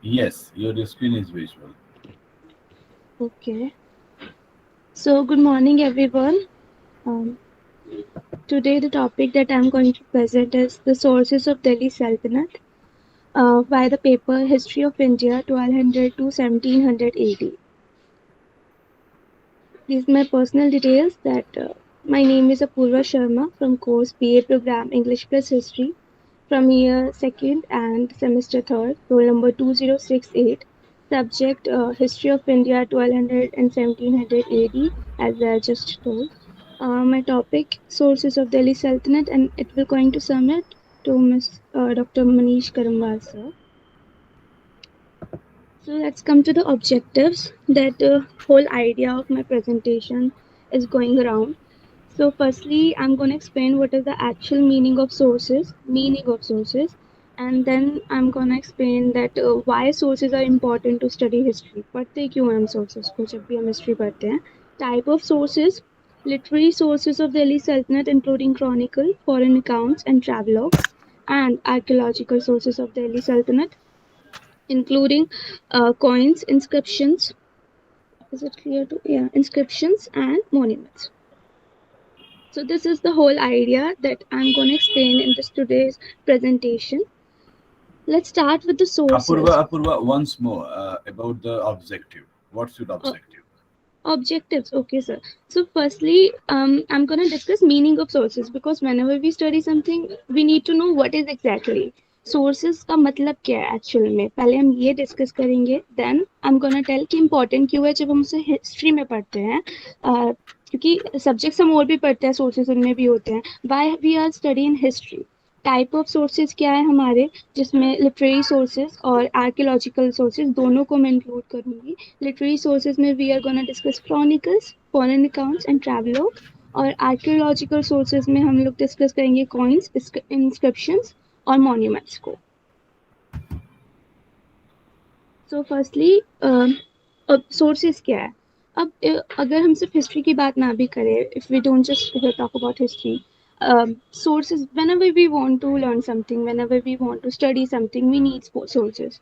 Yes, your screen is visual. Okay. So, good morning, everyone. Um, Today, the topic that I'm going to present is the sources of Delhi Sultanate by the paper History of India 1200 to 1700 AD. These are my personal details that my name is Apurva Sharma from course BA program English plus History from year 2nd and semester 3rd, roll number 2068. Subject History of India 1200 and 1700 AD, as I just told. My topic Sources of Delhi Sultanate, and it will going to submit to Miss Dr. Manish Karamwal sir. So let's come to the objectives that the whole idea of my presentation is going around. So firstly, I'm going to explain what is the actual meaning of sources, and then I'm going to explain that why sources are important to study history. पढ़ते क्यों हैं हम sources को जब भी हम history पढ़ते हैं? Type of sources, literary sources of Delhi Sultanate including chronicle, foreign accounts and travelogues, and archaeological sources of Delhi Sultanate including coins, inscriptions. Is it clear to? Yeah, inscriptions and monuments. So this is the whole idea that I'm going to explain in this today's presentation. Let's start with the sources. Apurva, once more about the objective. What's your Uh, objective? Objectives, okay, sir. So firstly, I'm going to discuss meaning of sources because whenever we study something, we need to know what is exactly sources का मतलब क्या है actual में. पहले हम ये discuss करेंगे, then I am gonna tell कि इम्पोर्टेंट क्यों है जब हम उसे हिस्ट्री में पढ़ते हैं. क्योंकि सब्जेक्ट्स हम और भी पढ़ते हैं, सोर्सेज उनमें भी होते हैं. Why we are study in history? Type of sources क्या है हमारे, जिसमें लिटरेरी सोर्सेज और आर्कियोलॉजिकल सोर्सेज दोनों को मैं इंक्लूड करूंगी. लिटरेरी सोर्सेज में we are gonna discuss chronicles, foreign accounts and travelogue. और आर्कियोलॉजिकल सोर्सेज में हम लोग डिस्कस करेंगे कॉइन्स, इंस्क्रिप्शंस और मॉन्यूमेंट्स को. सो फर्स्टली अब सोर्सेज क्या है. अब अगर हम सिर्फ हिस्ट्री की बात ना भी करें, if we don't just talk about history, sources, whenever we want to learn something, whenever we want to study something, we need sources.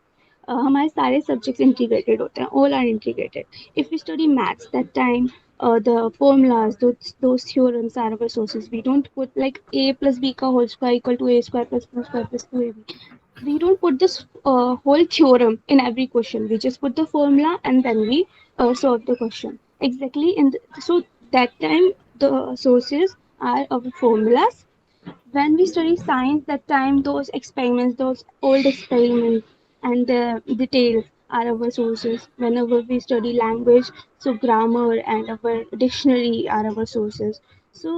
हमारे सारे सब्जेक्ट्स इंटीग्रेटेड होते हैं, all are integrated. If we study maths that time the formulas, those theorems are our sources. We don't put like a plus b ka whole square equal to a square plus b square plus 2ab. We don't put this whole theorem in every question. We just put the formula and then we solve the question. Exactly. So that time the sources are our formulas. When we study science, that time those experiments, those old experiments and the details are our sources. Whenever we study language, so grammar and our dictionary are our sources. So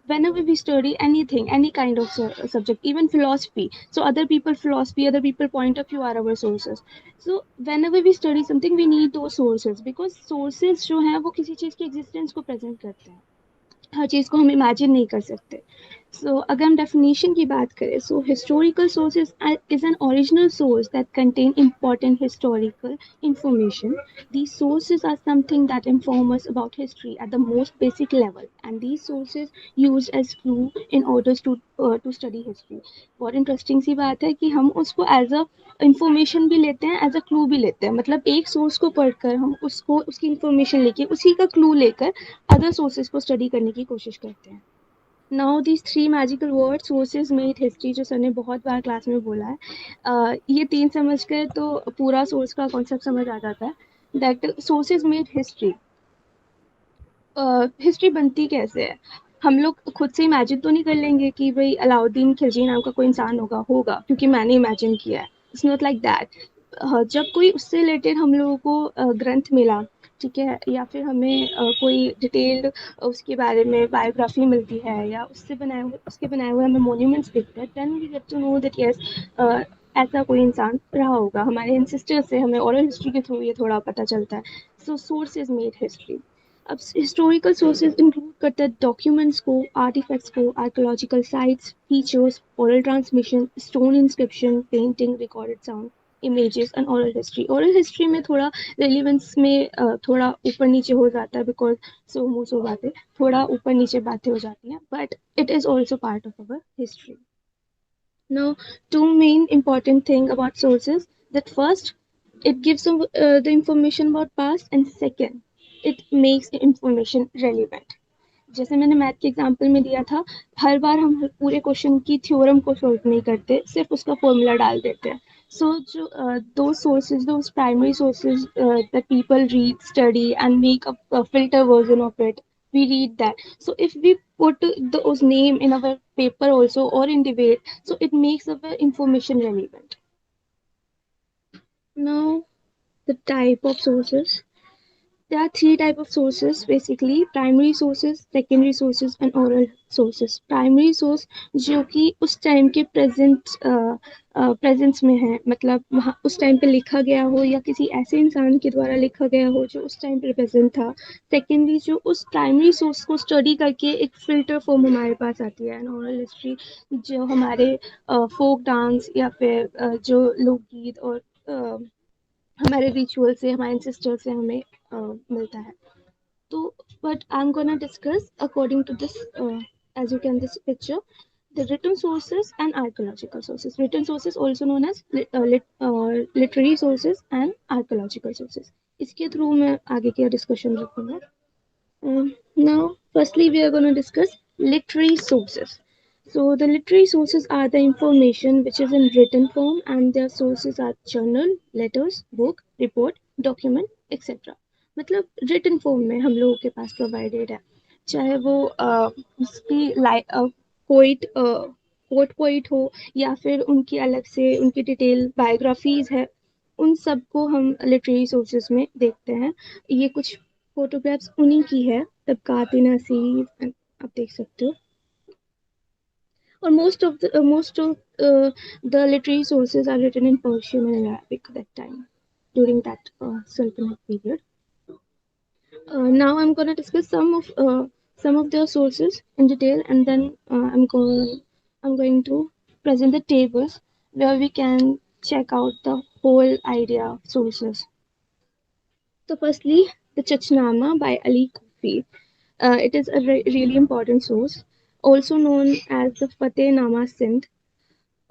whenever we study anything, any kind of subject, even philosophy, so other people philosophy, other people point of view are our sources. So whenever we study something, we need those sources because sources जो हैं वो किसी चीज़ की existence को present करते हैं. हर चीज़ को हम इमेजिन नहीं कर सकते. सो अगर हम डेफिनेशन की बात करें, सो historical sources is an original source that contain important historical information. These sources are something that inform us about history at the most basic level, and these sources used as clue in order to study history. बहुत interesting सी बात है कि हम उसको as a information भी लेते हैं, as a clue भी लेते हैं. मतलब एक सोर्स को पढ़कर हम उसको उसकी इंफॉर्मेशन लेके उसी का क्लू लेकर अदर सोर्सेज को स्टडी करने की कोशिश करते हैं. Now these three magical word sources made history, जो सर ने बहुत बार क्लास में बोला है, ये तीन समझ कर तो पूरा सोर्स का कॉन्सेप्ट समझ आ जाता है. That sources made history. History बनती कैसे है? हम लोग खुद से इमेजिन तो नहीं कर लेंगे कि भाई अलाउद्दीन खिलजी नाम का कोई इंसान होगा होगा क्योंकि मैंने इमेजिन किया है. It's not like that. जब कोई उससे रिलेटेड हम लोगों को ग्रंथ मिला, ठीक है, या फिर हमें कोई डिटेल्ड उसके बारे में बायोग्राफी मिलती है, या उसके बनाए हुए हमें मोन्यूमेंट्स दिखते हैं, then we get to know that yes ऐसा कोई इंसान रहा होगा. हमारे एंसेस्टर से हमें ओरल हिस्ट्री के थ्रू ये थोड़ा पता चलता है. सो सोर्सेज मेड हिस्ट्री. अब हिस्टोरिकल सोर्सेज इंक्लूड करते हैं डॉक्यूमेंट्स को, आर्टिफैक्ट्स को, archaeological sites, features, oral transmission, stone inscription, painting, recorded sound, images and oral history. Oral history में थोड़ा रेलिवेंस में थोड़ा ऊपर नीचे हो जाता है बिकॉज सो मुँह सो बातें, थोड़ा ऊपर नीचे बातें हो जाती हैं, but it is also part of our history. Now, two main important thing about sources. That first, it gives the information about past, and second, it makes the information relevant. जैसे मैंने मैथ के example में दिया था, हर बार हम पूरे question की theorem को सॉल्व नहीं करते, सिर्फ उसका फॉर्मूला डाल देते हैं. So those sources, those primary sources that people read, study, and make a filter version of it, we read that. So if we put those name in our paper also or in debate, so it makes our information relevant. Now, the type of sources. There are three type of sources basically: primary sources, secondary sources, and oral sources. Primary source जो कि उस time के presence में है, मतलब वहाँ उस time पे लिखा गया हो या किसी ऐसे इंसान के द्वारा लिखा गया हो जो उस टाइम पे प्रेजेंट था. सेकेंडरी जो उस प्राइमरी सोर्स को स्टडी करके एक फिल्टर फॉर्म हमारे पास आती है. एंड ओरल हिस्ट्री जो हमारे फोक डांस या फिर जो लोकगीत और हमारे रिचुअल से, हमारे एंसेस्टर से हमें मिलता है. तो but I'm gonna discuss according to this, as you can this picture, the written sources and archaeological sources. Written sources also known as literary sources and archaeological sources. इसके थ्रू मैं आगे की डिस्कशन रखूंगा. Now, firstly, we are going to discuss literary sources. So, the literary sources are the information which is in written form, and their sources are journal, letters, book, report, document, etc. मतलब written form में हम लोगों के पास provided है, चाहे वो उसकी poet हो या फिर उनकी अलग से उनकी डिटेल बायोग्राफीज है, उन सबको हम लिटरेरी सोर्सेज में देखते हैं. ये कुछ फोटोग्राफ्स उन्हीं की है, तबकात नसीब, आप देख सकते हो. और most of the literary sources are written in Persian and Arabic that time, during that Sultanate period. Now I'm going to discuss some of their sources in detail, and then I'm going to present the tables where we can check out the whole idea of sources. So firstly, the Chachnama by Ali Kufi. It is a really important source, also known as the Fateh-Nama Sindh.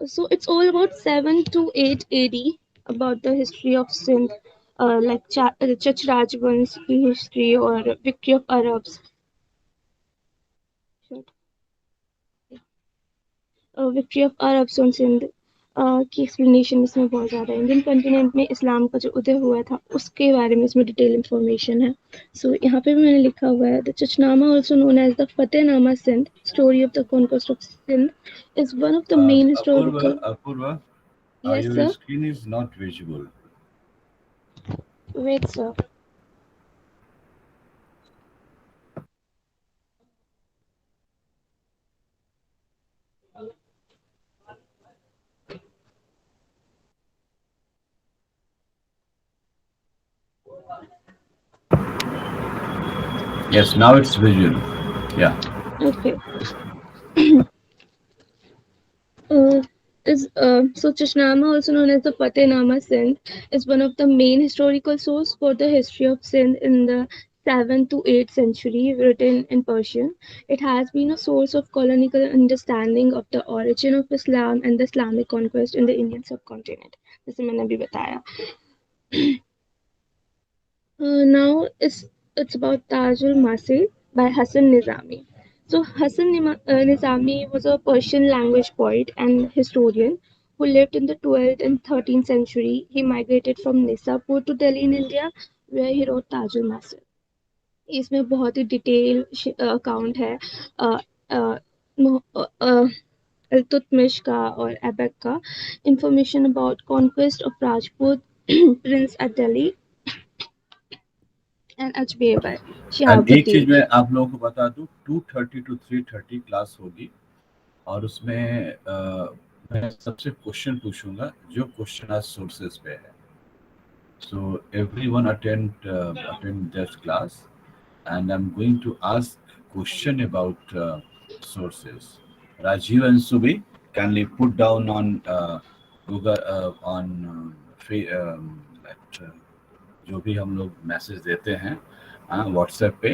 So it's all about 7 to 8 AD, about the history of Sindh, like Chach Rajvansh history or victory of Arabs. Victory of Arabs on Sindh की explanation इसमें बहुत ज़्यादा है. Indian continent में इस्लाम का जो उदय हुआ था उसके बारे में इसमें डिटेल इंफॉर्मेशन है. सो यहाँ पे भी मैंने लिखा हुआ है, the Chachnama also known as the Fatehnama Sindh, story of the conquest of Sindh, is one of the main historical. Apurva, Yes, your sir. screen is not visible. Wait, sir. Yes, now it's visual. Yeah. Okay. So Chashnama, also known as the Fateh-Nama Sindh, is one of the main historical source for the history of Sindh in the 7th to 8th century, written in Persian. It has been a source of colonial understanding of the origin of Islam and the Islamic conquest in the Indian subcontinent. जैसे मैंने अभी बताया. Now it's about Tajul Masih by Hassan Nizami. So Hassan Nizami was a Persian language poet and historian who lived in the 12th and 13th century. He migrated from Nisapur to Delhi in India, where he wrote Tajul Masih. इसमें बहुत ही detail account है अल्तुतमिश का और ऐबक का. Information about conquest of Rajput prince at Delhi and Ajmer by एक Shihabuddin. चीज मैं आप लोगों को बता दूं, 2:30 to 3:30 क्लास होगी और उसमें मैं सबसे क्वेश्चन पूछूंगा जो क्वेश्चन आज सोर्सेज पे है. So everyone attend this class, and I'm going to ask question about sources. Rajiv and Subi, kindly put down on Google on that, जो भी हम लोग मैसेज देते हैं व्हाट्सएप पे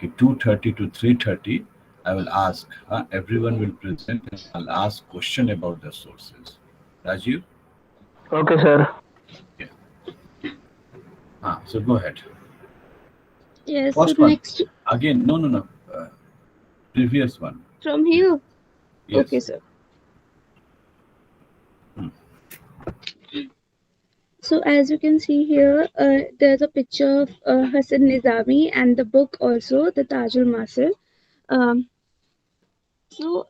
कि 2:30 to 3:30 I will ask. Everyone will present and I'll ask question about the sources. Rajiv? Okay, sir. So go ahead. Yes, so First one. next Again, no. Previous one. from here. Okay, Yes. sir. Hmm. So as you can see here, there's a picture of Hassan Nizami and the book also, the Tajul Masir. Um, so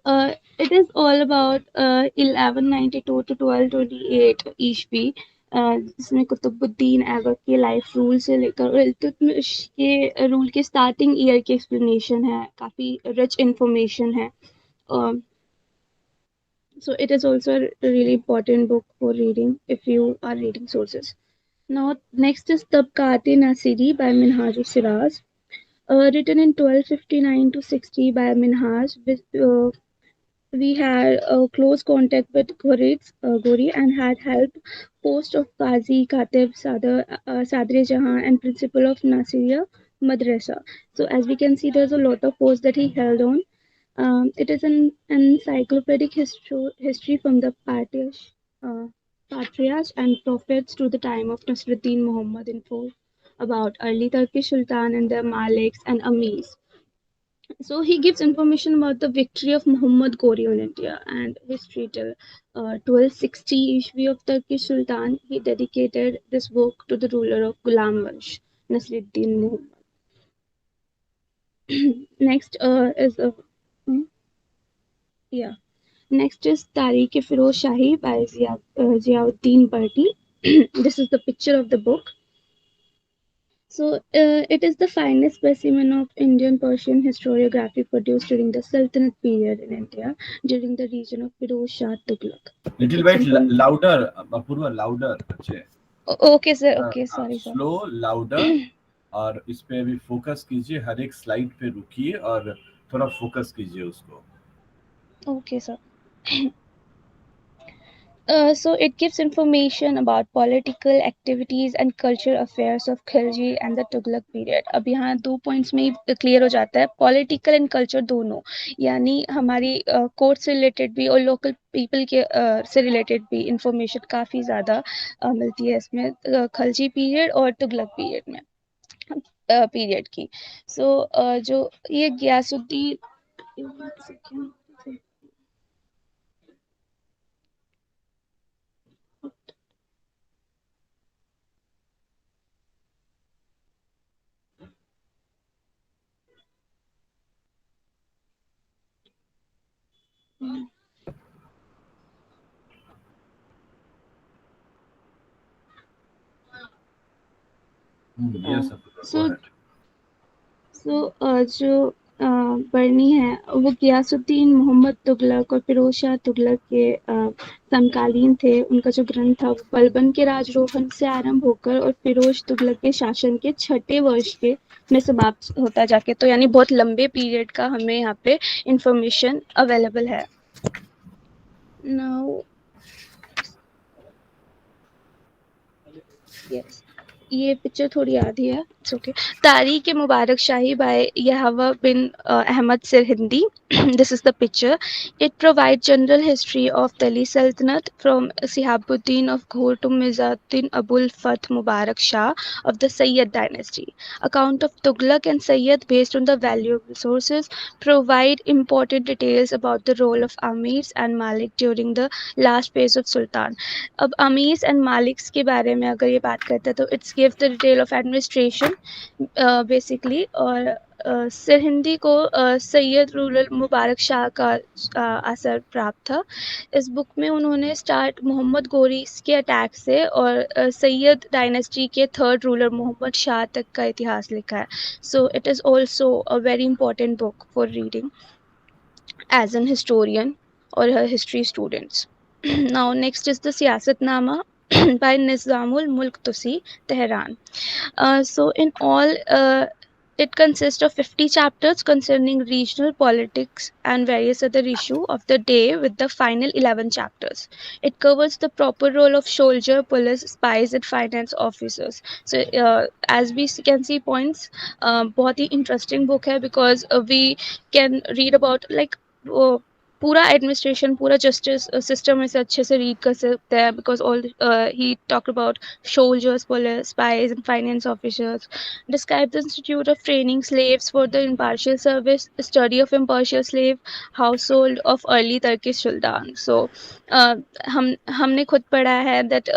it is all about 1192 to 1228 ईस्वी जिसमें कुतुबुद्दीन ऐबक के life rule से लेकर इल्तुतमिश के rule के starting year की explanation है, काफ़ी रिच इंफॉर्मेशन है. um, so it is also a really important book for reading if you are reading sources. Now next is Tabqat-e Nasiri by Minhaj Siraz, written in 1259 to 60 by Minhaj. We had close contact with Ghori and had helped post of Qazi Katib Sadre Jahan and principal of Nasiriya Madrasa. So as we can see, there's a lot of posts that he held on. It is an encyclopedic history from the patriarchs and prophets to the time of Nasruddin Muhammad, info about early Turkish Sultan and their Maliks and Amirs. So he gives information about the victory of Muhammad Ghori on India and history till 1260 Ishvi of Turkish Sultan. He dedicated this book to the ruler of Ghulam Vansh, Nasruddin Muhammad. Next is a yeah. Next is Tariq Firoz Shahi by Ziauddin Bardi. This is the picture of the book. So it is the finest specimen of Indian Persian historiography produced during the Sultanate period in India, during the region of Firoz Shah Tughlaq. Little bit louder, Apurva, louder. अच्छे. Okay sir, okay, sorry sir. Slow louder और इस पे भी focus कीजिए, हर एक slide पे रुकिए और थोड़ा फोकस कीजिए उसको. Okay sir. So it gives information about political activities and cultural affairs of Khilji and the Tughlaq period. अब यहाँ 2 points में क्लियर हो जाता है, पॉलिटिकल एंड कल्चर दोनों, यानी हमारी कोर्ट से रिलेटेड भी और लोकल पीपल के से रिलेटेड भी इंफॉर्मेशन काफ़ी ज़्यादा मिलती है इसमें खलजी पीरियड और तुगलक पीरियड में पीरियड की. सो जो ये Ghiyasuddin Yes, go ahead. So जो बरनी है वो गियासुद्दीन मोहम्मद तुगलक और फिरोज शाह तुगलक के समकालीन थे. उनका जो ग्रंथ था वो बलबन के राजरोहन से आरंभ होकर और फिरोज तुगलक के शासन के 6ठे वर्ष के में समाप्त होता जाके, तो यानी बहुत लंबे पीरियड का हमें यहाँ पे इंफॉर्मेशन अवेलेबल है. नाउ यस, ये पिक्चर थोड़ी आधी है, it's okay. Tarikh e Mubarak Shahi by Yahya bin Ahmad Sirhindi. This is the picture. It provides general history of Delhi Sultanate from Sihabuddin of Ghor to Mizaddin Abul Fath Mubarak Shah of the Sayyid dynasty. Account of Tughlaq and Sayyid based on the valuable sources provide important details about the role of Amirs and Malik during the last phase of Sultan. अब अमीर्स and Malik's के बारे में अगर ये बात करते हैं तो it's give the detail of administration basically. और सिरहिंदी को सैयद रूलर मुबारक शाह का असर प्राप्त था. इस बुक में उन्होंने स्टार्ट मोहम्मद गोरी के अटैक से और सैयद डायनेस्टी के थर्ड रूलर मोहम्मद शाह तक का इतिहास लिखा है. सो it is also a very important book for reading as an historian or her history students. Now next is the Siyasatnama by Nizamul Mulk Tusi, Tehran. So in all it consists of 50 chapters concerning regional politics and various other issues of the day, with the final 11 chapters. It covers the proper role of soldier, police, spies and finance officers. So as we can see points, बहुत ही interesting book है because we can read about like पूरा administration, पूरा justice system इसे अच्छे से read कर सकते हैं, because all he talk about soldiers, police, spies and finance officers. Describe the institute of training slaves for the impartial service, study of impartial slave household of early Turkish sultan. So uh, हमने खुद पढ़ा है that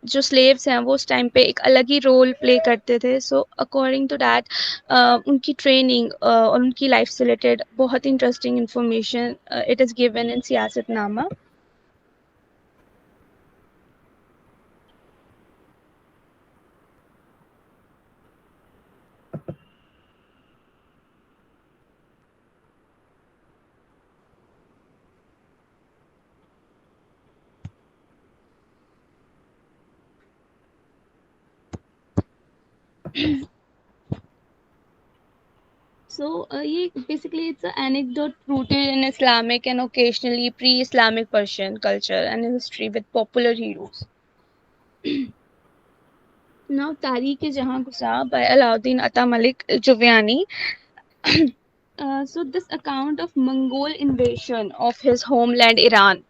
जो slaves हैं वो उस time पे एक अलग ही रोल प्ले करते थे. सो अकॉर्डिंग टू दैट उनकी ट्रेनिंग और उनकी लाइफ से रिलेटेड बहुत interesting information it is given in Siyasatnama. So, basically it's an anecdote rooted in Islamic and occasionally pre-Islamic Persian culture and history with popular heroes. Now, Tariq-e-Jahan Gusa by Alauddin Atta Malik Juvyani. So this account of Mongol invasion of his homeland Iran,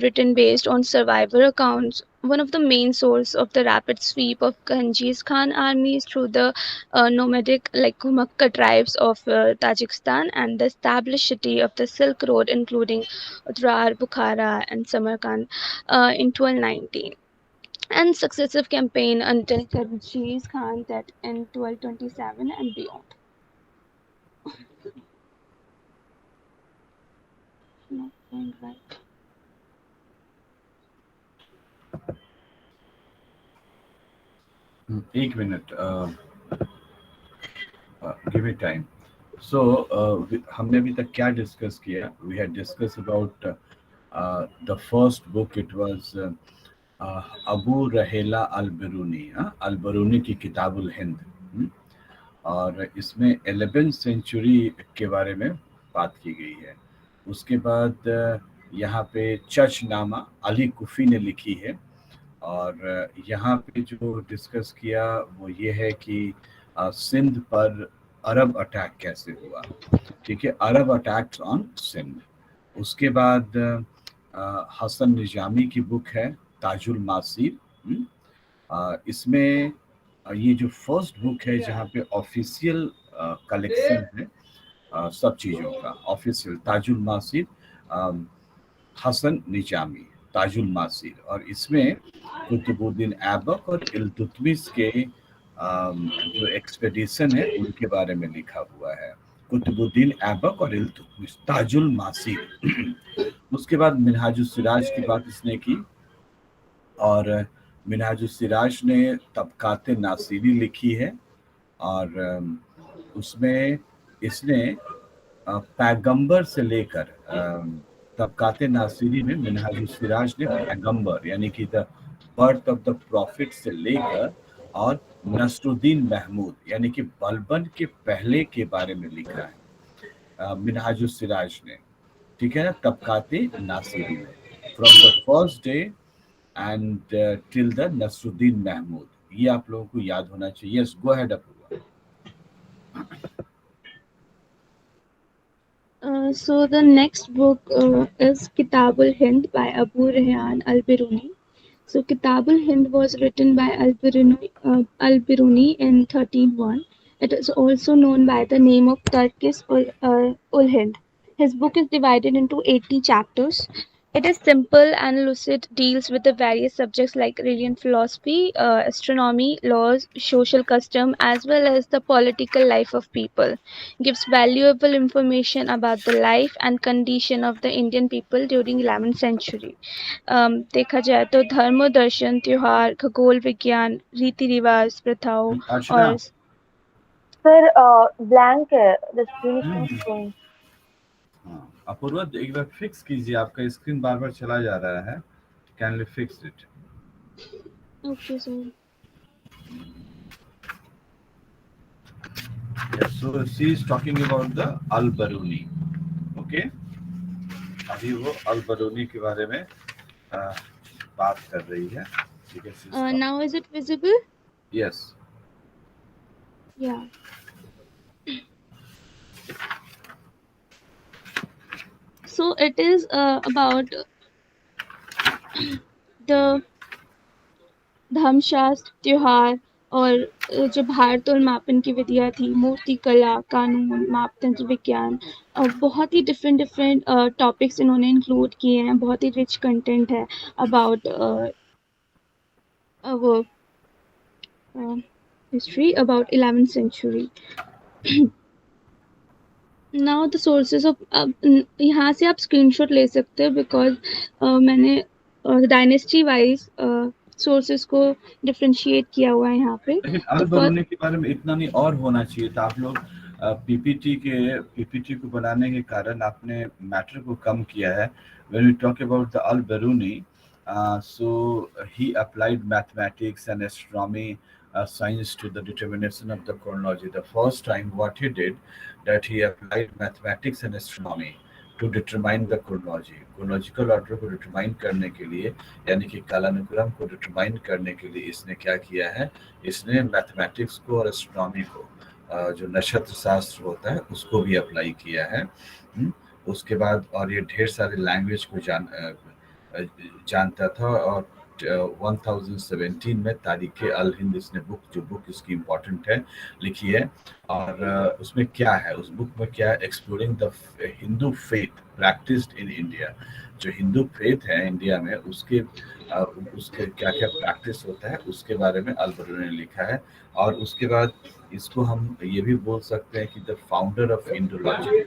written based on survivor accounts, one of the main source of the rapid sweep of Genghis Khan armies through the nomadic like Makka tribes of Tajikistan and the established city of the Silk Road, including Udrar, Bukhara, and Samarkand in 1219, and successive campaign until Genghis Khan death in 1227 and beyond. Not going right. एक मिनट, give it time. So हमने अभी तक क्या discuss किया? We had discuss about the first book. It was Abu Rayhan al Biruni, अल बिरूनी की किताबुल हिंद. और इसमें 11th सेंचुरी के बारे में बात की गई है. उसके बाद यहाँ पे चचनामा अली कुफी ने लिखी है. और यहाँ पे जो डिस्कस किया वो ये है कि सिंध पर अरब अटैक कैसे हुआ. ठीक है, अरब अटैक्स ऑन सिंध. उसके बाद हसन निजामी की बुक है ताजुल मासीर. इसमें ये जो फर्स्ट बुक है जहाँ पे ऑफिशियल कलेक्शन है सब चीज़ों का, ऑफिशियल ताजुल मासीर, हसन निजामी ताजुल मासीर. और इसमें कुतुबुद्दीन ऐबक और इल्तुतमिश के जो एक्सपेडिशन है उनके बारे में लिखा हुआ है. कुतुबुद्दीन ऐबक और इल्तुतमिश, ताजुल मासीर. उसके बाद मिनहाजुस सिराज की बात इसने की. और मिनहाजुस सिराज ने तबकात नासिरी लिखी है. और उसमें इसने पैगंबर से लेकर तबकात नासिरी में मिनहाजुस सिराज ने पैगंबर यानी कि the birth of the profit से लेकर और नसरुद्दीन महमूद यानी कि बलबन के पहले के बारे में लिखा है मिनहाजुस सिराज ने. ठीक है ना, तबकात नासिरी में from the first day and till the Nasiruddin Mahmud. ये आप लोगों को याद होना चाहिए. Yes, go ahead Apurva. So the next book is Kitabul Hind by Abu Rayhan al-Biruni. So Kitabul Hind was written by al-Biruni in 1301. It is also known by the name of Turkish ul Hind. His book is divided into 80 chapters. It is simple and lucid, deals with the various subjects like religion, philosophy, astronomy, laws, social custom, as well as the political life of people. Gives valuable information about the life and condition of the Indian people during 11th century. देखा जाए तो धर्म और दर्शन, त्योहार, खगोल विज्ञान, रीति रिवाज, प्रथाओं अर्चना, और सर ब्लैंक है, the screen is not showing. Apurva एक बार फिक्स कीजिए, आपका स्क्रीन बार बार चला जा रहा है. Connelly fix it. Okay sir. So she is talking about the Al-Baruni. Okay, अभी वो Al-Baruni के बारे में बात कर रही है. ठीक है. Now is it visible? Yes. Yeah. So it is about the धर्मशास्त्र, त्योहार और जो भारत और मापन की विधियाँ थी, मूर्ति कला, कानून, मापतंत्र विज्ञान, बहुत ही डिफरेंट टॉपिक्स इन्होंने इंक्लूड किए हैं। बहुत ही रिच कंटेंट है अबाउट वो history about 11th century. Now the sources of, यहाँ से आप स्क्रीनशॉट ले सकते हो बिकॉज मैंने डायनेस्टी वाइज सोर्सेज को डिफरेंशिएट किया हुआ है यहाँ पे। लेकिन अल बरूनी के बारे में इतना नहीं और होना चाहिए था। आप लोग पीपीटी को बनाने के कारण आपने मैटर को कम किया है। When we talk about the al Biruni, so he applied mathematics and astronomy science to the determination of the chronology. The first time what he did, that he applied mathematics and astronomy to determine the chronology. chronological order को determine करने के लिए, यानी कि कालानुक्रम को determine करने के लिए इसने क्या किया है, इसने मैथमेटिक्स को और एस्ट्रोनॉमी को, जो नक्षत्र शास्त्र होता है उसको भी अप्लाई किया है। उसके बाद और ये ढेर सारे लैंग्वेज को जानता था। और 1017 में तारीख अल हिंद इसने जो बुक इसकी इम्पोर्टेंट है लिखी है। और उसमें क्या है, उस बुक में क्या, exploring the Hindu faith practised in India. जो हिंदू फेथ है इंडिया में उसके क्या क्या प्रैक्टिस होता है उसके बारे में अल बरूनी ने लिखा है। और उसके बाद इसको हम ये भी बोल सकते हैं कि द फाउंडर ऑफ इंडोलॉजी,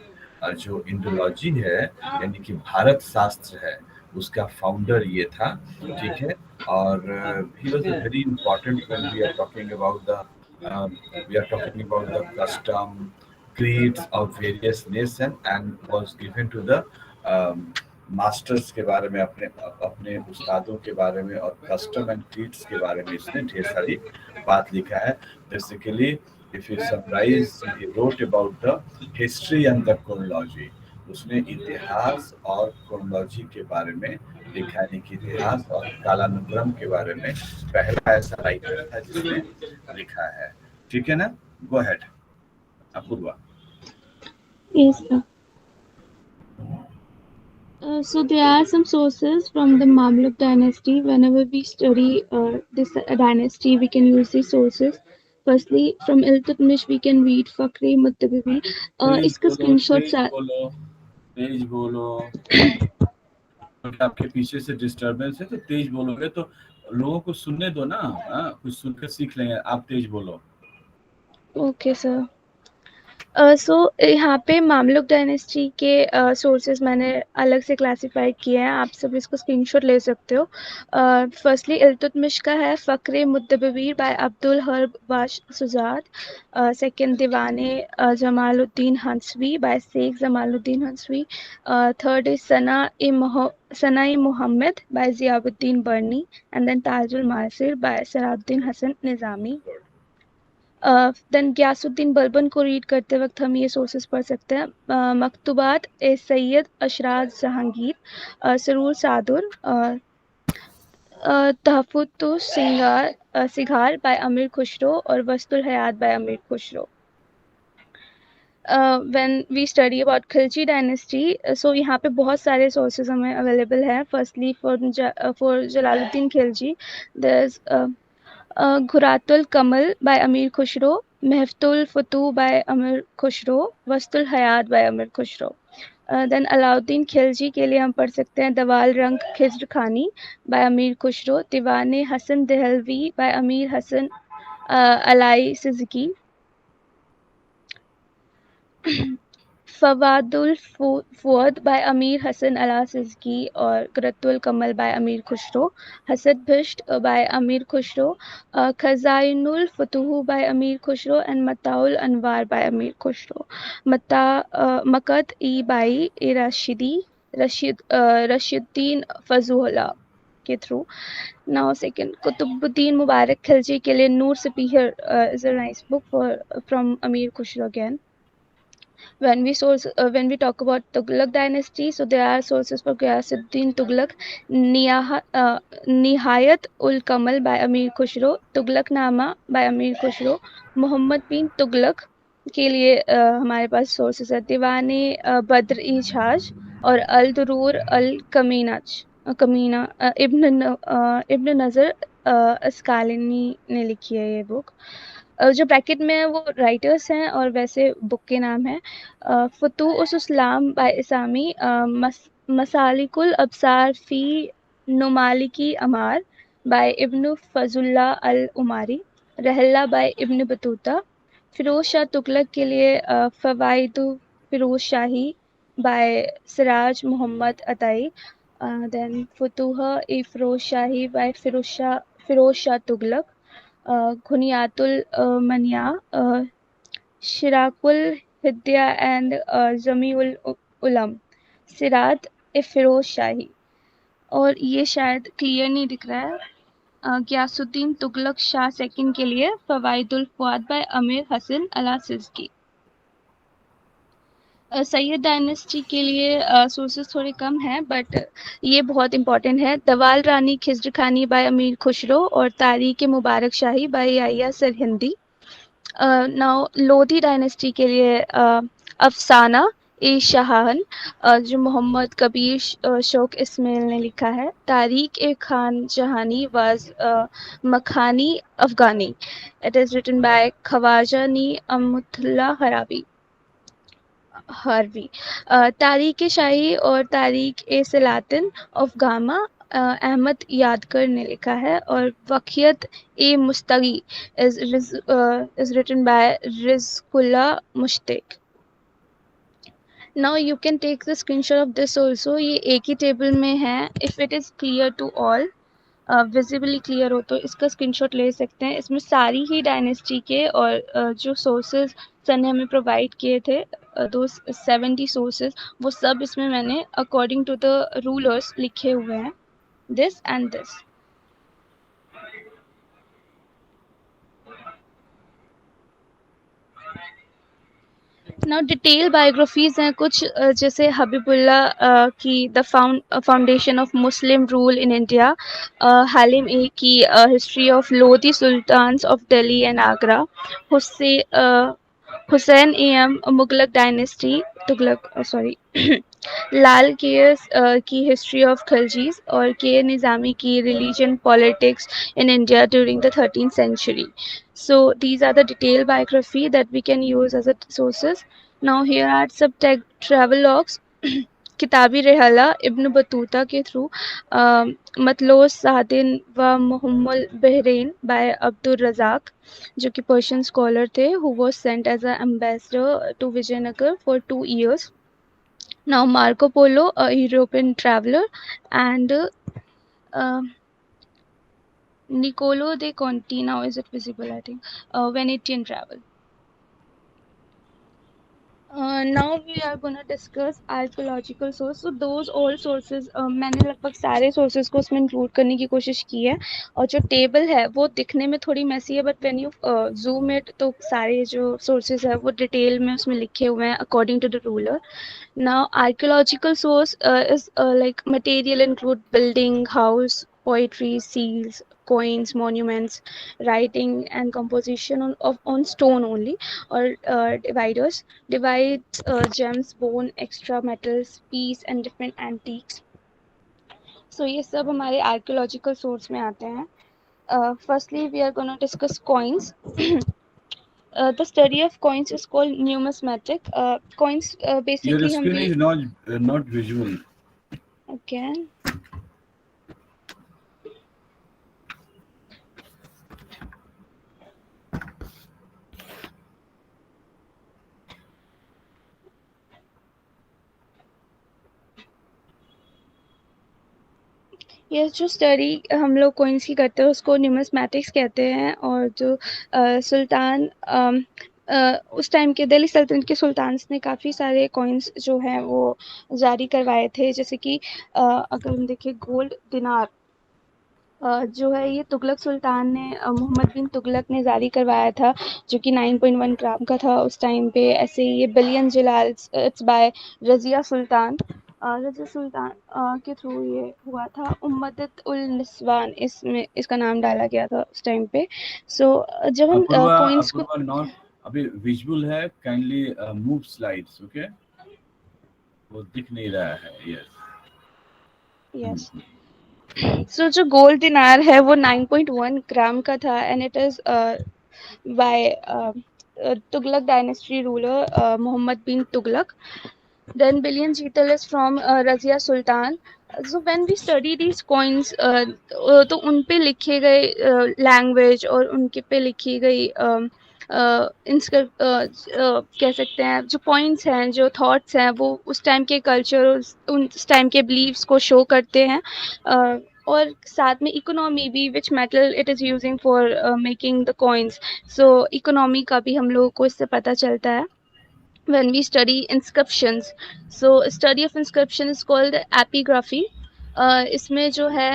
जो इंडोलॉजी है यानी कि भारत शास्त्र है, उसका फाउंडर ये था, ठीक है। और he was a very important when we are talking about the custom creeds of various nations and was given to the masters के बारे में, अपने उस्तादों के बारे में और कस्टम एंड क्रीड्स के बारे में इसने ढेर सारी बात लिखा है। Basically if you summarise, he wrote about the history and the chronology. उसने इतिहास और क्रोनोलॉजी के बारे में लिखा है, कि इतिहास और कालानुक्रम के बारे में पहला ऐसा राइटर था जिसने लिखा है। ठीक है ना, go ahead Apurva. Yes, sir. So there are some sources from the Mamluk dynasty. Whenever we study this dynasty, we can use these sources. Firstly, from Iltutmish, we can read Fakri Muttabibi. इसका screenshot तेज बोलो। आपके पीछे से disturbance है तो तेज बोलोगे तो लोगों को सुनने दो ना, कुछ सुनकर सीख लेंगे। आप तेज बोलो। Okay sir. सो यहाँ पे मामलुक डायनेस्टी के सोर्सेज मैंने अलग से क्लासिफाइड किए हैं, आप सब इसको स्क्रीनशॉट ले सकते हो। फर्स्टली इल्तुतमिश का है फ़क्र मुद्दबीर बाय अब्दुल हर्ब वाश सुजाद। Second Diwane Jamaluddin Hansvi by Sheikh Jamaluddin Hansvi. Third is Sanai Muhammad by Ziauddin Barani and then Tajul Masir by Sadruddin Hasan Nizami. Then Ghiyasuddin Balban को रीड करते वक्त हम ये सोर्सेस पढ़ सकते हैं। मकतूबात ए सैयद अशराज जहांगीर, सरूर सादुर, तहफुत्तु सिगार बाय अमीर खुसरो और वस्तुल हयात by Amir Khusro. when we study about Khilji dynasty, so यहाँ पे बहुत सारे सोर्सेज हमें अवेलेबल हैं। Firstly for Jalaluddin Khilji there is घुरातुल कमल बाय अमीर खुसरो, महफतुल फतू बाय अमीर खुसरो, वस्तुल हयात बाय अमीर खुसरो। देन अलाउद्दीन खिलजी के लिए हम पढ़ सकते हैं दवाल रंग खिज्र खानी बाय अमीर खुसरो, दीवाने हसन दहलवी बाय अमीर हसन अलाई सिज़की, फवादुल फुअद बाय अमीर हसन अला सिज़की और गुरतुल कमल बाय अमीर खुसरो, हसद भिश्त bye Amir Khusro, खजाइनुल Futuh by Amir Khusro and Matlaul Anwar by Amir Khusro. मकत ई बाई रशीदुद्दीन फजूला के through. Now second Qutbuddin Mubarak Khilji के लिए Nuh Sipihr is a nice book from Amir Khusro again. When we talk about Tughlaq dynasty, so there are sources for Ghiyasuddin Tughlaq, Nihayat ul Kamal by Amir Khusro, Tughlaq Nama by Amir Khusro, Muhammad bin Tughlaq के लिए हमारे पास sources है। दीवाने बद्र-ई-झाज और अल दुरूर अल कमीना इब्न नज़र अस्कालानी ने लिखी है ये बुक। जो ब्रैकेट में है वो राइटर्स हैं और वैसे बुक के नाम है फतूह उस इस्लाम बाय इसामी मसालिकुल अबसार फी नुमालिकी अमार बाय इब्न फजुल्ला अल उमारी, रहला बाय इब्न बतूता, फिरोज शाह तुगलक के लिए फवाइदु फिरोज शाही बाय सिराज मोहम्मद अताई, then फतूह ए फिरोज शाही बाय फिरोज शाह तुगलक, घुनियातुल मनिया, शिराकुल हिद्या एंड जमीउल उलम, सिरात ए फिरोज शाही। और ये शायद क्लियर नहीं दिख रहा है, गियासुद्दीन तुगलक शाह सेकंड के लिए फवाइदुल फुआद बाय अमीर हसन अला सिज़्की। सैयद डायनेस्टी के लिए सोर्सेस थोड़े कम हैं बट ये बहुत इंपॉर्टेंट है। दवाल रानी खिज़्र खानी बाय अमीर खुसरो और Tarikh Mubarak Shahi by Yahya Sirhindi. Now Lodhi dynasty के लिए अफसाना ए शाहन जो मोहम्मद कबीर शौक इस्माइल ने लिखा है। तारीख ए खान जहानी वाज मखानी Afghani, it is written by Khwaja Niamatullah Harawi. Tarikh Shahi और तारीख ए सलातिन ऑफ गामा अहमद यादकर ने लिखा है। और वक़ियत ए Mushtaqi is written by Rizqullah Mushtaqi. Now you can take the screenshot of this also, ये एक ही टेबल में है। If it is clear to all, visibly clear हो तो इसका स्क्रीनशॉट ले सकते हैं। इसमें सारी ही डायनेस्टी के और जो सोर्सेज सर ने हमें प्रोवाइड किए थे, दो 70 सोर्सेज, वो सब इसमें मैंने अकॉर्डिंग टू द रूलर्स लिखे हुए हैं, this and this. Now detail biographies हैं कुछ, जैसे हबीबुल्ला की the foundation of Muslim rule in India, Halim A की history of Lodhi sultans of Delhi and Agra, Husain A M Tughluq dynasty Lal KS की हिस्ट्री ऑफ खलजीज, और के निज़ामी की religion politics in India during the 13th century. So these are the detailed biography that we can use as a sources. Now here are some travelogues. किताबी रहला Ibn Battuta के through, मतलोस Sadin व मुहम्मल Bahrain bye Abdul Razzaq, जो कि Persian scholar थे, who was sent as an ambassador to Vijayanagar for 2 years. Now Marco Polo, a European traveler, and Niccolo de Conti, now is it visible, I think, Venetian travel. Now we are going to discuss archaeological source. So those all sources, मैंने लगभग सारे sources को उसमें include करने की कोशिश की है, और जो table है वो दिखने में थोड़ी messy है, but when you zoom it तो सारे जो sources है वो detail में उसमें लिखे हुए हैं according to the ruler. Now archaeological source is like material include building, house, poetry, seals, coins, monuments, writing and composition on stone only, or dividers, divides, gems, bone, extra metals, piece and different antiques. So ये सब हमारे archaeological source में आते हैं. Firstly we are going to discuss coins. The study of coins is called numismatic. Coins basically Your screen is not visual. Okay. ये जो study हम लोग कोइंस की करते हैं उसको न्यूमिस्मैटिक्स कहते हैं। और जो सुल्तान उस टाइम के दिल्ली सल्तनत के सुल्तान्स ने काफ़ी सारे कॉइन्स जो हैं वो जारी करवाए थे, जैसे कि अगर हम देखें गोल्ड दिनार जो है ये तुगलक सुल्तान ने मोहम्मद बिन तुगलक ने जारी करवाया था, जो कि 9.1 ग्राम का था उस टाइम पे। ऐसे ये बिलियन जिलाल इट्स बाय रज़िया सुल्तान, रज़िया सुल्तान के थ्रू ये हुआ था। उम्मदत उल निस्वान इसमें इसका नाम डाला गया था उस टाइम पे। सो जब हम कॉइन्स को अभी विजुअल है, काइंडली मूव स्लाइड्स, ओके। वो दिख नहीं रहा है। यस। यस। सो जो गोल्ड दिनार है वो 9.1 ग्राम का था and it is by Tughlaq dynasty ruler Mohammad bin Tughlaq. Then billion cheetal is from Razia Sultan. So when we study these coins, तो उन पे लिखे गए लैंग्वेज और उनके पे लिखी गई कह सकते हैं जो पॉइंट्स हैं, जो थॉट्स हैं, वो उस टाइम के कल्चर, उस टाइम के बिलीव्स को शो करते हैं. और साथ में इकोनॉमी भी, which metal it is using for making the coins. So economy का भी हम लोगों को इससे पता चलता है when we study inscriptions. So study of inscription is called epigraphy. इसमें जो है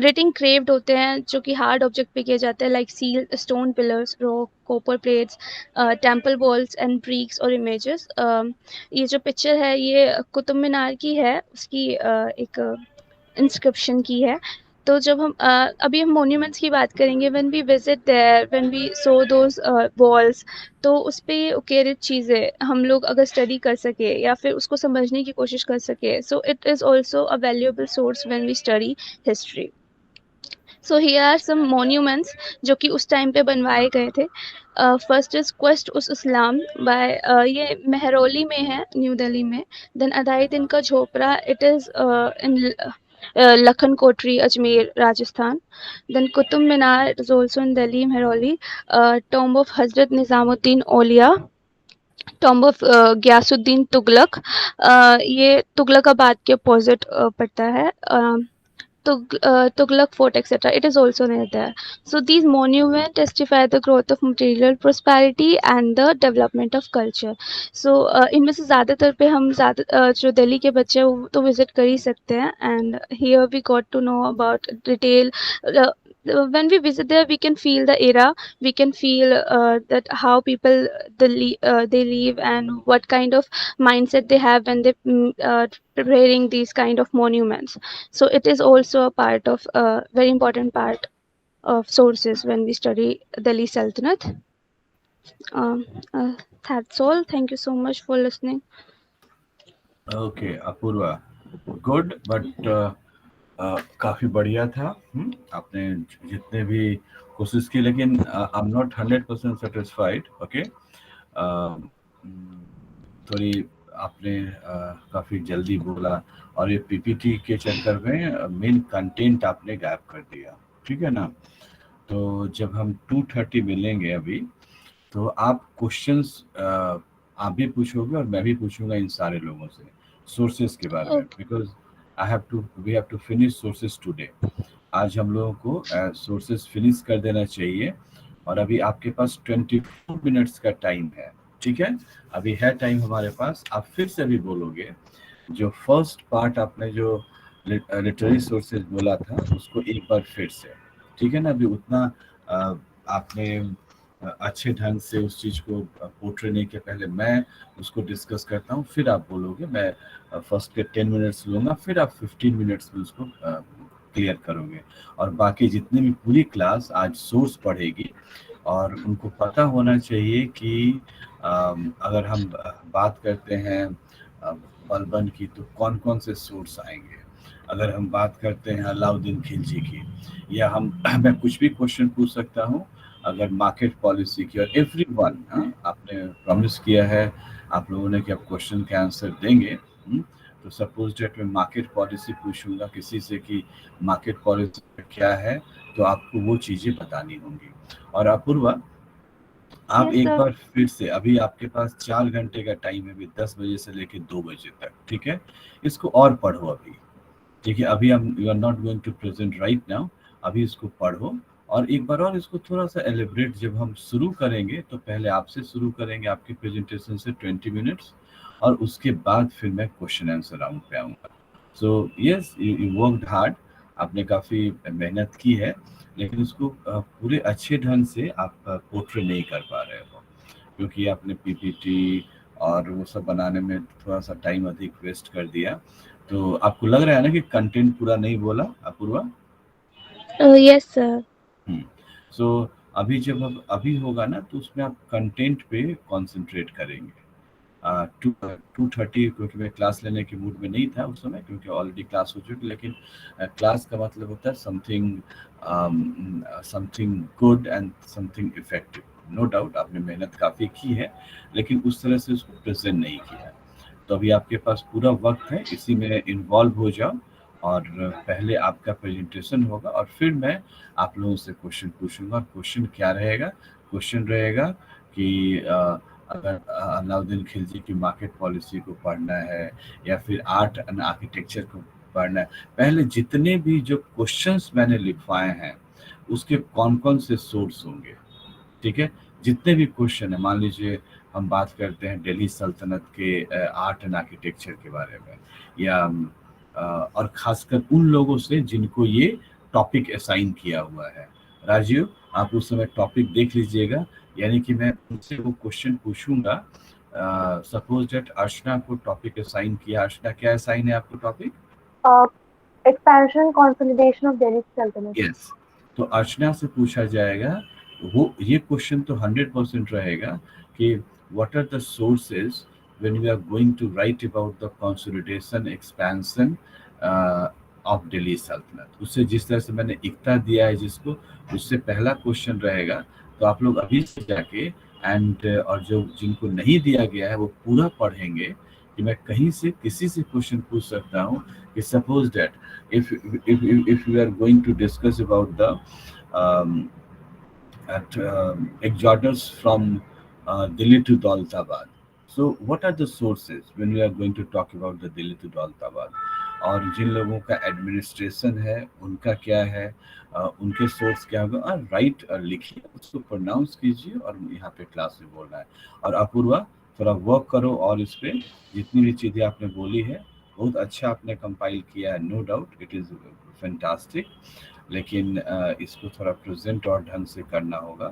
written craved होते हैं जो कि हार्ड ऑब्जेक्ट पे किए जाते हैं, like seal, stone pillars, rock, copper plates, temple walls and bricks और इमेजेस. ये जो पिक्चर है ये कुतुब मीनार की है, उसकी एक इंस्क्रिप्शन की है. तो जब हम अभी हम मोन्यूमेंट्स की बात करेंगे, when we visit there, when we saw those walls, तो उस पे ये ओकेरिड चीज़ें हम लोग अगर स्टडी कर सके या फिर उसको समझने की कोशिश कर सके, so it is also a valuable source when we study history. So here are some monuments जो कि उस टाइम पे बनवाए गए थे. फर्स्ट इज क्वेस्ट उस इस्लाम बाय, ये मेहरौली में है, न्यू दिल्ली में. Then Adhai Din Ka Jhonpra, it is in Lakhan Kotri, Ajmer, Rajasthan. Then Qutub Minar, it is also in Delhi, Mehrauli. Tomb of Hazrat Nizamuddin Auliya. Tomb of Gyasuddin Tughlaq. ये तुगलकाबाद के अपोजिट पड़ता है. Tughlaq Fort, etc. It is also near there. So these monuments testify the growth of material prosperity and the development of culture. So इनमें से ज़्यादातर पे हम जो दिल्ली के बच्चे हैं वो तो विजिट कर ही सकते हैं. And here we got to know about detail. When we visit there, we can feel the era. We can feel that how people they live and what kind of mindset they have when they preparing these kind of monuments. So it is also a part of a very important part of sources when we study Delhi Sultanate. Um, uh, that's all. Thank you so much for listening. Okay Apurva, good, but काफी बढ़िया था. आपने जितने भी कोशिश की, लेकिन I am not 100% satisfied. Okay, थोड़ी आपने काफी जल्दी बोला और ये पीपीटी के चक्कर में मेन कंटेंट आपने गायब कर दिया. ठीक है ना? तो जब हम 2:30 मिलेंगे अभी, तो आप क्वेश्चंस आप भी पूछोगे और मैं भी पूछूंगा इन सारे लोगों से सोर्सेज के बारे में, because we have to finish sources today. आज हम लोगों को सोर्सेज फिनिश कर देना चाहिए. और अभी आपके पास 24 मिनट्स का टाइम है. ठीक है, अभी है टाइम हमारे पास. आप फिर से भी बोलोगे जो फर्स्ट पार्ट आपने जो लिटरेरी सोर्सेज बोला था उसको एक बार फिर से. ठीक है ना? अभी उतना आपने अच्छे ढंग से उस चीज को पोर्ट्रे नहीं किया. पहले मैं उसको डिस्कस करता हूँ, फिर आप बोलोगे. मैं फर्स्ट के 10 मिनट्स लूंगा, फिर आप 15 मिनट्स में उसको क्लियर करोगे. और बाकी जितने भी पूरी क्लास आज सोर्स पढ़ेगी और उनको पता होना चाहिए कि अगर हम बात करते हैं बलबन की तो कौन कौन से सोर्स आएंगे. अगर हम बात करते हैं अलाउद्दीन खिलजी की, या मैं कुछ भी क्वेश्चन पूछ सकता हूँ अगर मार्केट पॉलिसी की. और एवरीवन, आपने प्रॉमिस किया है आप लोगों ने कि आप क्वेश्चन के आंसर देंगे. तो सपोज डेट में मार्केट पॉलिसी पूछूंगा किसी से कि मार्केट पॉलिसी क्या है, तो आपको वो चीजें बतानी होंगी. और अपूर्वा, आप Yes, एक sir. बार फिर से, अभी आपके पास 4 घंटे का टाइम है, अभी 10 बजे से लेकर 2 बजे तक. ठीक है, इसको और पढ़ो अभी. ठीक है, अभी हम you are not going to present right now. अभी इसको पढ़ो और एक बार और इसको थोड़ा सा एलिब्रेट. जब हम शुरू करेंगे तो पहले आपसे शुरू करेंगे, आपके प्रेजेंटेशन से 20 मिनट्स, और उसके बाद फिर मैं क्वेश्चन आंसर राउंड पे आऊँगा. So yes, you worked hard. आपने काफ़ी मेहनत की है, लेकिन उसको पूरे अच्छे ढंग से आप पोर्ट्रे नहीं कर पा रहे हो, क्योंकि आपने पीपीटी और वो सब बनाने में थोड़ा सा टाइम अधिक वेस्ट कर दिया. तो आपको लग रहा है ना कि कंटेंट पूरा नहीं बोला अपूर्वा? Yes, sir. सो अभी जब अब अभी होगा ना तो उसमें आप कंटेंट पे कंसंट्रेट करेंगे. 2:30, क्योंकि मैं क्लास लेने के मूड में नहीं था उस समय, क्योंकि ऑलरेडी क्लास हो चुकी। लेकिन क्लास का मतलब होता है something good and something effective. No doubt आपने मेहनत काफ़ी की है, लेकिन उस तरह से उसको प्रेजेंट नहीं किया है। तो अभी आपके पास पूरा वक्त है, इसी में इन्वॉल्व हो जाओ। और पहले आपका प्रेजेंटेशन होगा और फिर मैं आप लोगों से क्वेश्चन पूछूंगा। क्वेश्चन क्या रहेगा? क्वेश्चन रहेगा कि अगर अलाउद्दीन खिलजी की मार्केट पॉलिसी को पढ़ना है या फिर आर्ट एंड आर्किटेक्चर को पढ़ना है, पहले जितने भी जो क्वेश्चंस मैंने लिखवाए हैं उसके कौन कौन से सोर्स होंगे, ठीक है? जितने भी क्वेश्चन है, मान लीजिए हम बात करते हैं दिल्ली सल्तनत के आर्ट एंड आर्किटेक्चर के बारे में, या और खासकर उन लोगों से जिनको ये टॉपिक असाइन किया हुआ है। राजीव, आप उस समय टॉपिक देख लीजिएगा, यानी कि मैं उनसे वो क्वेश्चन पूछूंगा। सपोज दैट अर्चना को टॉपिक असाइन किया। अर्चना, क्या असाइन है आपको topic? Expansion consolidation of Delhi सल्तनत। यस। तो अर्चना से पूछा जाएगा, वो ये क्वेश्चन तो 100% रहेगा कि what are the sources when we are going to write about the consolidation expansion of Delhi Sultanate. उससे जिस तरह से मैंने इक्ता दिया है जिसको, उससे पहला क्वेश्चन रहेगा। तो आप लोग अभी से जाके और जो जिनको नहीं दिया गया है वो पूरा पढ़ेंगे कि मैं कहीं से किसी से क्वेश्चन पूछ सकता हूँ कि suppose that if we are going to discuss about the um, exodus from Delhi to Daulatabad. So what are the sources when we are going to talk about the Delhi to Daulatabad? और जिन लोगों का administration है उनका क्या है, उनके source क्या होगा। और राइट लिखिए, उसको प्रोनाउंस कीजिए और यहाँ पे क्लास में बोलना है। और अपूर्वा, थोड़ा वर्क करो और इस पे जितनी भी चीज़ें आपने बोली है बहुत अच्छा आपने कंपाइल किया है, no doubt it is fantastic. लेकिन इसको थोड़ा प्रेजेंट और ढंग से करना होगा।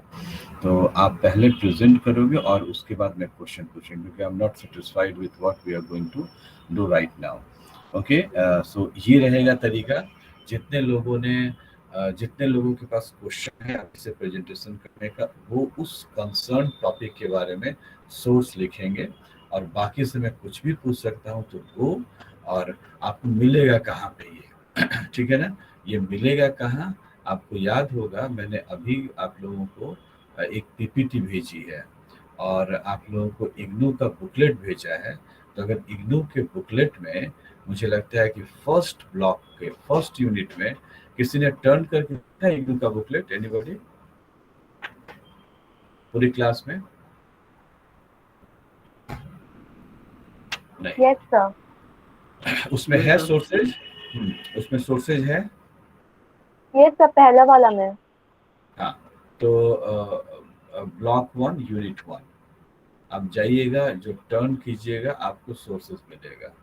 तो आप पहले प्रेजेंट करोगे और उसके बाद मैं क्वेश्चन पूछूंगा, क्योंकि I am not satisfied with what we are going to do right now. Okay, so ये रहेगा तरीका। जितने लोगों के पास क्वेश्चन है आपसे प्रेजेंटेशन करने का, वो उस कंसर्न टॉपिक के बारे में सोर्स लिखेंगे। और बाकी से मैं कुछ भी पूछ सकता हूँ तो वो, और आपको मिलेगा कहाँ पे ये ठीक है ना? ये मिलेगा कहाँ? आपको याद होगा मैंने अभी आप लोगों को एक पीपीटी भेजी है और आप लोगों को इग्नू का बुकलेट भेजा है। तो अगर इग्नू के बुकलेट में मुझे लगता है कि फर्स्ट ब्लॉक के फर्स्ट यूनिट में किसी ने टर्न करके देखा इग्नू का बुकलेट? एनीबॉडी पूरी क्लास में? नहीं। Yes sir. उसमें है सोर्सेज? उसमें सोर्सेज है? यस सर, पहला वाला में। हाँ, तो ब्लॉक 1 यूनिट 1 आप जाइएगा, जो टर्न कीजिएगा आपको सोर्सेज मिलेगा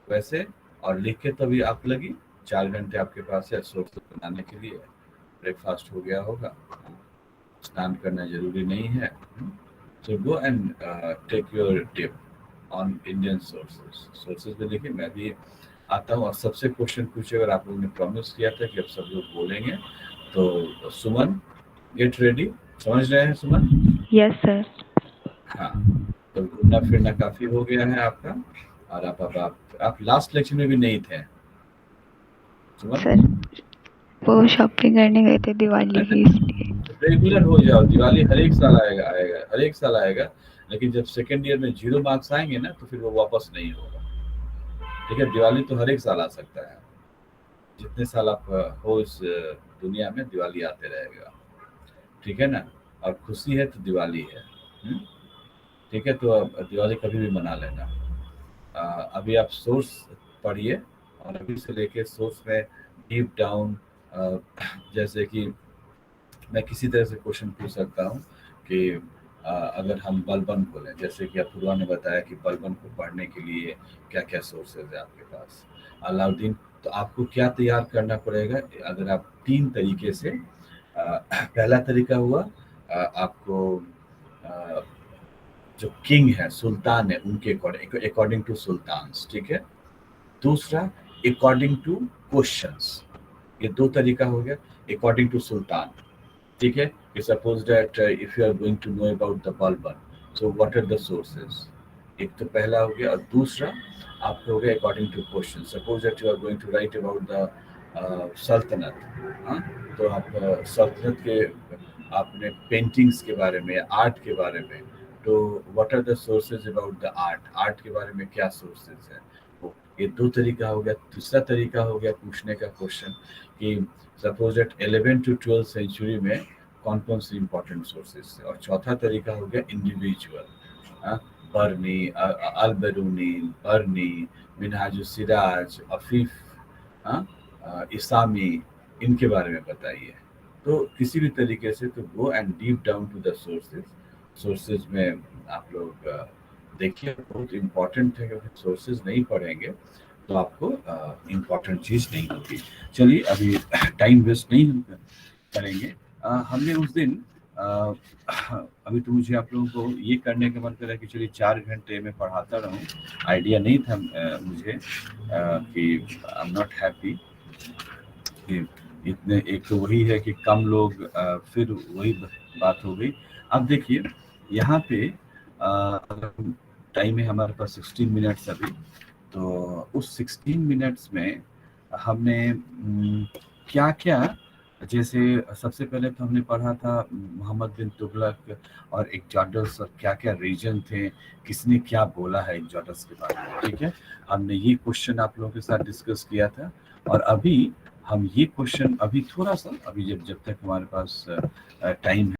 वैसे। और लिख के तभी आप लगी 4 घंटे आपके पास है सोर्सेज बनाने के लिए। ब्रेकफास्ट हो गया होगा, स्नान करना जरूरी नहीं है। So go and take your tip on Indian sources में। देखिए मैं भी आता हूँ और सबसे क्वेश्चन पूछे। अगर आप लोगों ने प्रॉमिस किया था कि अब सब लोग बोलेंगे, तो सुमन गेट रेडी। समझ रहे हैं सुमन? Yes sir. हाँ, तो घूमना फिरना काफी हो गया है आपका। और आप लास्ट लेक्चर में भी नहीं थे सुमन? सर वो शॉपिंग करने गए थे दिवाली की, इसलिए। रेगुलर हो जाओ, दिवाली हर एक साल हर एक साल आएगा। लेकिन जब सेकेंड ईयर में 0 मार्क्स आएंगे ना, तो फिर वो वापस नहीं होगा। ठीक है, दिवाली तो हर एक साल आ सकता है। जितने साल आप हो इस दुनिया में, दिवाली आते रहेगा। ठीक है ना? और खुशी है तो दिवाली है। ठीक है, तो अब दिवाली कभी भी मना लेना। अभी आप सोर्स पढ़िए और अभी से लेके सोर्स में डीप डाउन, जैसे कि मैं किसी तरह से क्वेश्चन पूछ सकता हूँ कि अगर हम बलबन खोलें, जैसे कि अपूर्वा ने बताया कि बलबन को पढ़ने के लिए क्या क्या सोर्सेज है आपके पास। अलाउद्दीन, तो आपको क्या तैयार करना पड़ेगा? अगर आप 3 तरीके से, पहला तरीका हुआ आपको जो किंग है, सुल्तान है, उनके अकॉर्डिंग टू सुल्तान्स। ठीक है। दूसरा अकॉर्डिंग टू क्वेश्चंस, ये 2 तरीका हो गया। अकॉर्डिंग टू सुल्तान, ठीक है। Suppose that if you are going to know about the Balban, so what are the sources? एक तो पहला हो गया, और दूसरा आप कहोगे according to question. Suppose that you are going to write about the sultanate, हाँ, तो आप सल्तनत के आपने पेंटिंग्स के बारे में, आर्ट के बारे में, तो what are the sources about the art, art के बारे में क्या सोर्सेज है। ये दो तरीका हो गया। तीसरा तरीका हो गया पूछने का क्वेश्चन कि सपोज दैट 11 to 12 सेंचुरी में कौन कौन से इंपॉर्टेंट सोर्सेज थे। और चौथा तरीका हो गया इंडिविजुअल, बर्नी, अल-बरूनी, बर्नी, मिनहाजुस सिराज, अफीफ, इसामी, इनके बारे में बताइए। तो किसी भी तरीके से तो go and deep down to the sources. Sources में आप लोग देखिए, बहुत इम्पोर्टेंट है, क्योंकि सोर्सेज नहीं पढ़ेंगे तो आपको इम्पोर्टेंट चीज़ नहीं होगी। चलिए अभी टाइम वेस्ट नहीं हम करेंगे। हमने उस दिन अभी तो मुझे आप लोगों को ये करने का मन कर रहा है कि चलिए 4 घंटे में पढ़ाता रहूं। आइडिया नहीं था मुझे कि आई एम नॉट हैप्पी कि इतने, एक तो वही है कि कम लोग, फिर वही बात हो गई। अब देखिए यहाँ पे टाइम है हमारे पास 16 मिनट्स अभी, तो उस 16 मिनट्स में हमने क्या क्या, जैसे सबसे पहले तो हमने पढ़ा था मोहम्मद बिन तुगलक और एक्जाडस और क्या क्या रीजन थे, किसने क्या बोला है एक्जाडस के बारे में, ठीक है। हमने ये क्वेश्चन आप लोगों के साथ डिस्कस किया था। और अभी हम ये क्वेश्चन अभी थोड़ा सा, अभी जब तक हमारे पास टाइम है